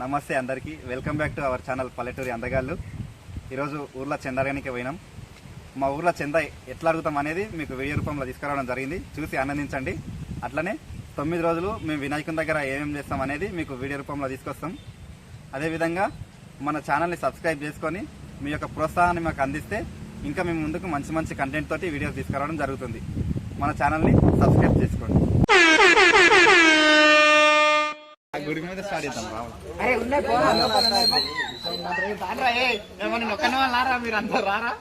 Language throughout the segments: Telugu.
నమస్తే అందరికీ, welcome back to our channel పల్లెటూరి అందగాళ్ళు. ఈరోజు ఊర్లో చందారగానికి పోయినాం. మా ఊర్లో చందా ఎట్లా అడుగుతాం అనేది మీకు వీడియో రూపంలో తీసుకురావడం జరిగింది. చూసి ఆనందించండి. అట్లనే 9 రోజులు మేము వినాయకుని దగ్గర ఏమేమి చేస్తాం అనేది మీకు వీడియో రూపంలో తీసుకొస్తాం. అదేవిధంగా మన ఛానల్ని సబ్స్క్రైబ్ చేసుకొని మీ యొక్క ప్రోత్సాహాన్ని మాకు అందిస్తే ఇంకా మేము ముందుకు మంచి మంచి కంటెంట్ తోటి వీడియోస్ తీసుకురావడం జరుగుతుంది. మన ఛానల్ని సబ్స్క్రైబ్ చేసుకోండి. గుడి మీద స్టార్ట్ చేద్దాం. రారా మీరు అంతా రారా.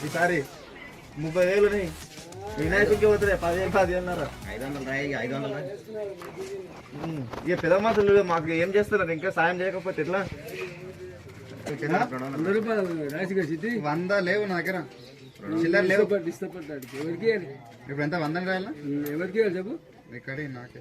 ఈసారి 30,000 వినాయకుడికి పోతుంది. 10,000 500 ఇక పెద్ద మాటలు మాకు ఏం చేస్తున్నారు? ఇంకా సాయం చేయకపోతే ఎట్లా? 100 లేవు నా దగ్గర, చిల్లర లేవు. ఎవరికి ఇప్పుడు ఎంత 100 రాయాలా? ఎవరికి చెప్పు. ఇక్కడే నాకే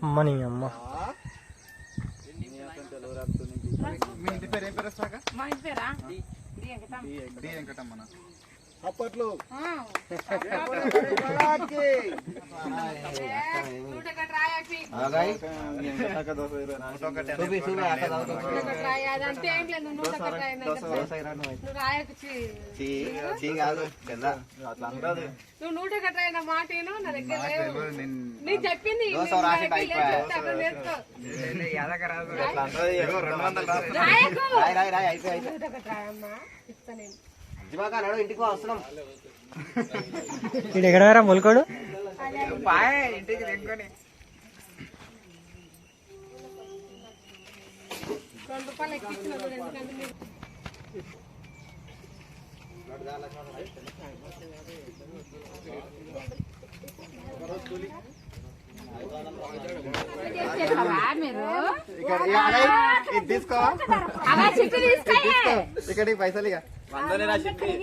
అమ్మని అమ్మ. మీ ఇంటి పేరు ఏం పేరు వస్తాక? మా ఇంటి పేరా? డి వెంకటమ్మన. అప్పట్లో నువ్వు 100 రాయిన మాట నా దగ్గర నీకు చెప్పింది. ఇంటికి వస్తున్నాం. ఎక్కడ మొలకోడు ఇంటికి తెంకొని ₹2 ఎక్కించిన. ఎందుకంటే మీరు ఇక్కడికి పైసలు ఇక 100 రాసినాయి.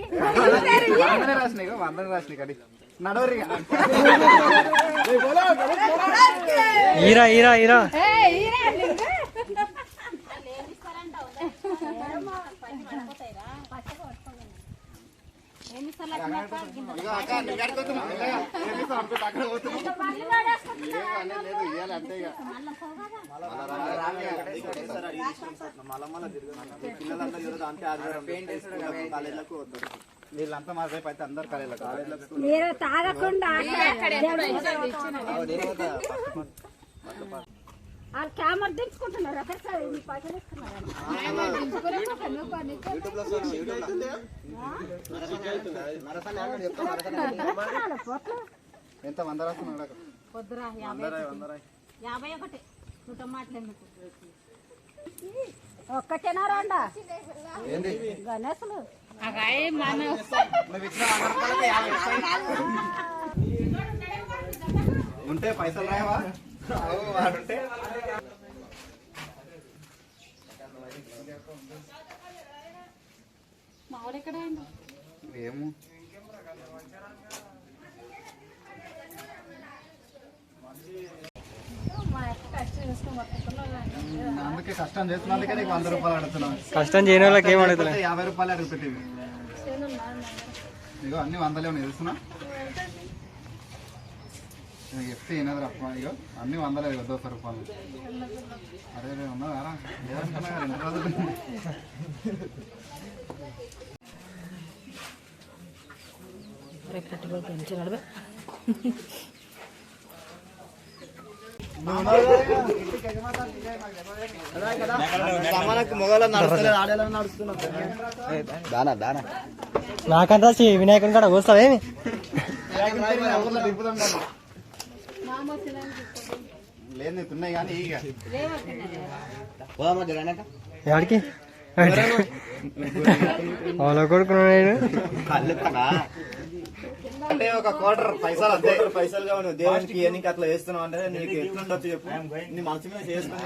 100 రాసినాయి కడి నడవరి. ఈరా ఈరా ఈరా వీళ్ళంతా మా రేపు అయితే అందరు కాలేజీలకు మీరు తాగకుండా కెమెరా దించుకుంటున్నారు. పైసలు ఎంత 100 రాస్తున్నాడు? పొద్దురా 51 నూట మాట్లాడేందుకు ఒక్కటేనా రాండా గణేశులు ఉంటే పైసలు రాయవా? వాడుంటే ఏమో అందుకే కష్టం చేస్తున్నందుకే నీకు 100 రూపాయలు అడుగుతున్నాం. కష్టం చేయని వాళ్ళకి ఏం అడుగుతున్నా? 50 రూపాయలు అడుగుతుంది. ఇగో అన్ని 100లే ఉన్నాయి చూస్తున్నా. చెప్తే ఏనారు అప్ప ఇగో అన్ని 100 రూపాయలు. అరే ఉన్నారా లేదనుకున్నా 2 రోజులు. నాకంతా వినాయకుని కాడ వస్తావేమి లేదు ఉన్నాయి కానీ ఇక ఎవరికి వాళ్ళ కొడుకున్నాడు. అంటే ఒక క్వార్టర్ పైసలు అంతే. పైసలు కావాలి దేవునికి ఎన్నిక అట్లా చేస్తున్నావు అంటే నీకు ఎట్లుండొచ్చు చెప్పు. నీ మనసు మీద చేసుకుని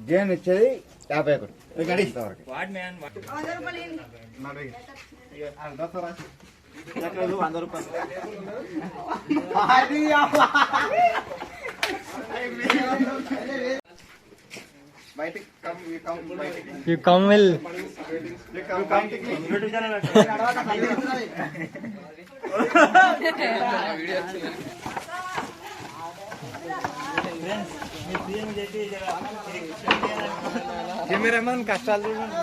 జైన్ ఇచ్చేది 51. బయటికి యూ కమ్ వెల్. కెమెరామెన్ కష్టాలు చూడండి.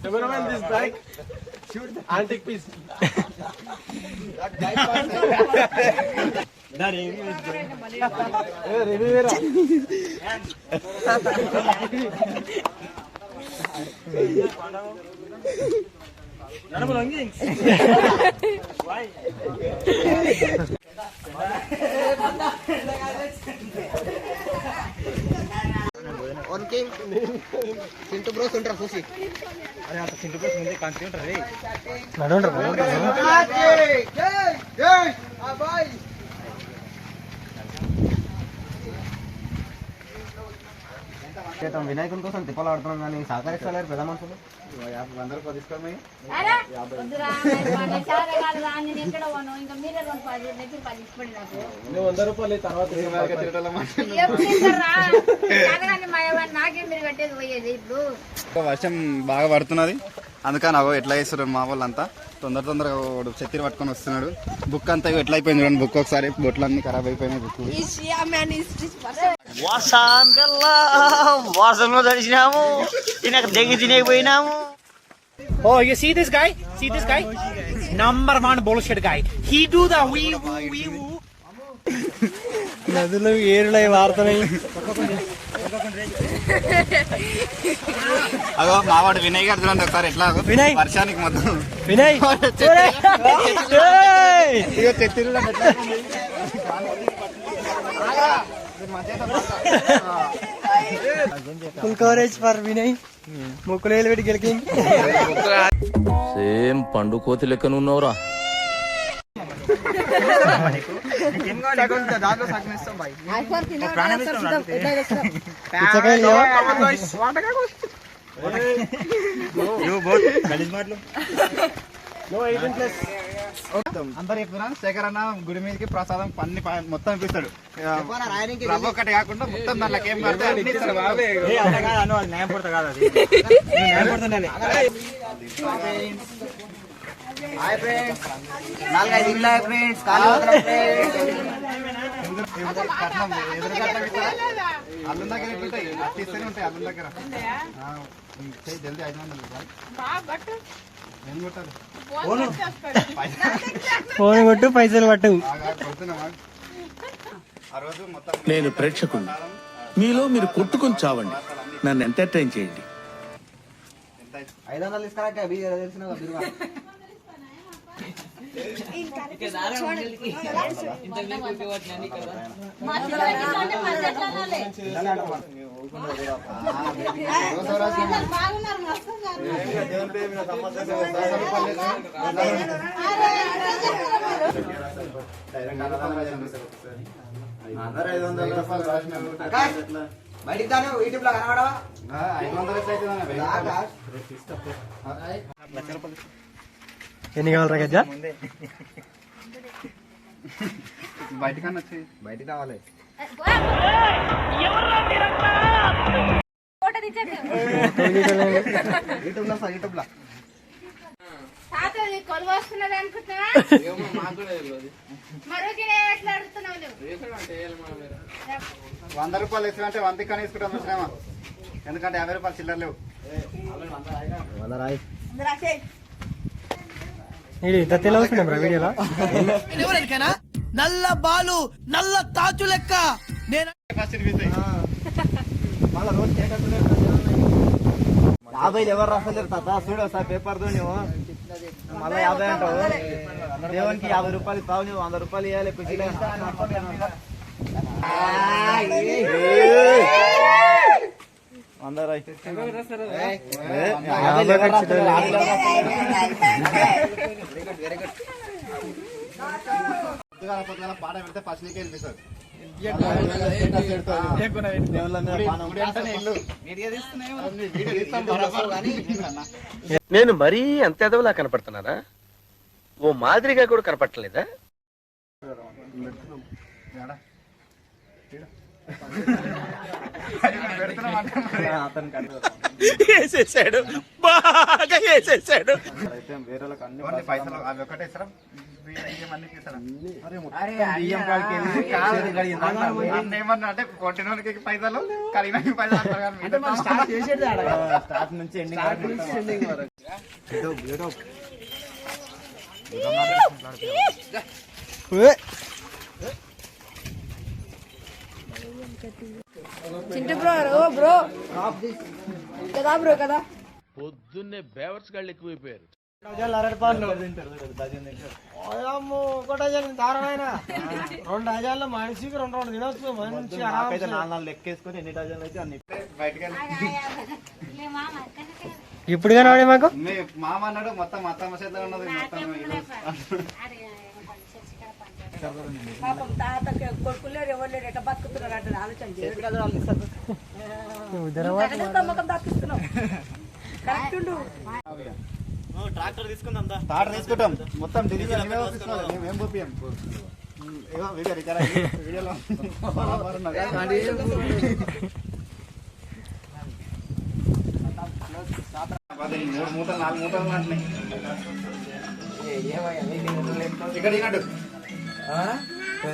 Cameraman, this bike. Shoot the antique piece. Cintu bro, sunter susi. అరే అంత చింటు కోసం ముందే కంటి ఉంటారు రే. వినాయకుని కోసం తిప్పలు ఆడుతున్నాం కానీ సహకరిస్తలేరు పెద్ద మనుషులు. 100 రూపాయలు తీసుకోండి. నువ్వు 100 రూపాయలు తర్వాత వర్షం బాగా పడుతున్నది అందుకని అగో ఎట్లా చేస్తారు మా వాళ్ళంతా తొందరగా చెత్తిరి పట్టుకొని వస్తున్నాడు. బుక్ అంతా ఎట్లా అయిపోయింది చూడండి. బుక్ ఒకసారి బొట్లు అన్ని ఖరాబ్ అయిపోయినాయి. బుక్ వాసంలో తడిచినాము, తినక దెంగి తినేకపోయినాము. Oh, you see this guy? See this guy? Number 1 bullshit guy. He do the wee woo. నదులు ఏరులై వాడుతున్నాయి. అగో మావాడు వినయ్ గారు చూడండి ఒకసారి ఎట్లా వినయ్ వర్షానికి మొత్తం వినయ్ ఇగో చెత్తిరి ఫుల్ కవరేజ్ ఫర్ వినయ్. ముక్కులేలు పెట్టి గెలికి సేమ్ పండు కోతి లెక్కనున్నావురా. అందరు చెప్తున్నా శేఖర్ అన్న గుడి మీదకి ప్రసాదం అన్ని మొత్తం ఇప్పిస్తాడు. రవ్వ ఒక్కటి కాకుండా మొత్తం దాంట్లోకి ఏం పడితే అన్ని ఇస్తాడు. అల్లం దగ్గర ఎట్లుంటాయి అట్టి ఇస్తూనే ఉంటాయి. అల్లం దగ్గర జల్దీ 500 రూపాయలు ఏం కొట్టాలి. ఫోన్ కొట్టు పైసలు పట్టు. కొడుతున్నావా ఆ రోజు మొత్తం నేను ప్రేక్షకుడు, మీలో మీరు కొట్టుకొని చావండి, నన్ను ఎంటర్టైన్ చేయండి. 500 తీసుకురా తెలిసిన అందరూ 500 రూపాయలు రాసినారు. ఎట్లా? బయటికి తాను యూట్యూబ్ లో కనబడవా 500 ఎట్లయితే ఎన్ని కావాలి గజ్జా బయటకన్నా వచ్చి బయటికి రావాలి. ఫోటో తీసేట్టు యూట్యూబ్ లో సార్, యూట్యూబ్ లో తాత కొలువు వస్తున్నది అనుకుంటున్నా మరొక ఎట్లా అడుగుతున్నావు నువ్వు 100 రూపాయలు ఇస్తామంటే 100 కానీ తీసుకుంటాం చూసినామా, ఎందుకంటే 50 రూపాయలు చిల్లర లేవు. తెల్ల వస్తున్నాం రా వీడియోలో నల్ల బాలు నల్ల తాచు లెక్క నేను ఫస్ట్ ఇనిపిస్తాయి. మళ్ళీ రోజు 50 ఎవరు రాసలేరు తాత, చూడు ఒకసారి పేపర్ తో నువ్వు మళ్ళీ 50 అంటావు. దేవునికి 50 రూపాయలు ఇస్తావు, నువ్వు 100 రూపాయలు ఇవ్వాలి. ఖుషిగా 100 రాయి. పొద్దుగాల పాట పెడితే ఫస్ట్ నీకే వెళ్ళిపోతారు. నేను మరీ అంత ఎదవలా కనపడుతున్నానా? ఓ మాదిరిగా కూడా కనపడలేదా? వేసేసాడు, బాగా వేసేసాడు. వేరే అన్ని ఓన్లీ పైసలు అవి ఒకటే ఇస్తారా, బియ్యం అన్ని తీస్తారా? బియ్యం కాడికి వెళ్ళి చేతులు కడిగింది. అన్న ఏమన్నా అంటే కొట్టినోనికి పైసలు కలిగిన పైసలు అంటారు కానీ మిగతా స్టార్ట్ నుంచి ఎండింగ్ వరకు. చింటూ బ్రో బ్రో కదా బ్రో కదా పొద్దున్నే బేవర్స్ గాళ్ళు ఎక్కువైపోయారు. అరటిపాలు 1 డజన్ దారుణమైన 2 డజన్లు మనిషికి 2 తినొచ్చు మంచి నాకైతే 4 లెక్కేసుకొని ఎన్ని డజన్లు అయితే అన్ని. బయటకి ఇప్పుడు కానీ మాకు మీ మామ అన్నాడు మొత్తం అత్తమ్మ చేతిలో ఉన్నది మొత్తం. పాపం తాతకి కొడుకులేరు ఎవరు లేరు ఎట్లా బతుకుతున్నారు అంటే ఆలోచన నమ్మకం దక్కిస్తున్నావు కరెక్ట్ ఉండు. ట్రాక్టర్ తీసుకుందాం. తాట తీసుకుంటాం మొత్తం డిజిటల్ మేము పంపియం. వీడియో రికార్డ్ అయ్యి వీడియోలో 3 మూటలు 4 మూటలు అంటున్నాయి. ఇక్కడ ఇన్నట్టు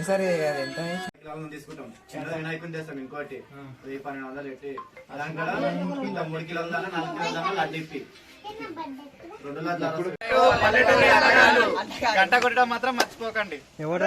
సరే ఎంత తీసుకుంటాం. చిన్న వినాయకుని చేస్తాం ఇంకోటి 1200 పెట్టి దాని కూడా ఇంత 3 కిలోల దాకా 4 కిలోల దాకా లడ్డు ఇప్పి 2 లడ్లు. గంట కొట్టడం మాత్రం మర్చిపోకండి. ఎవరు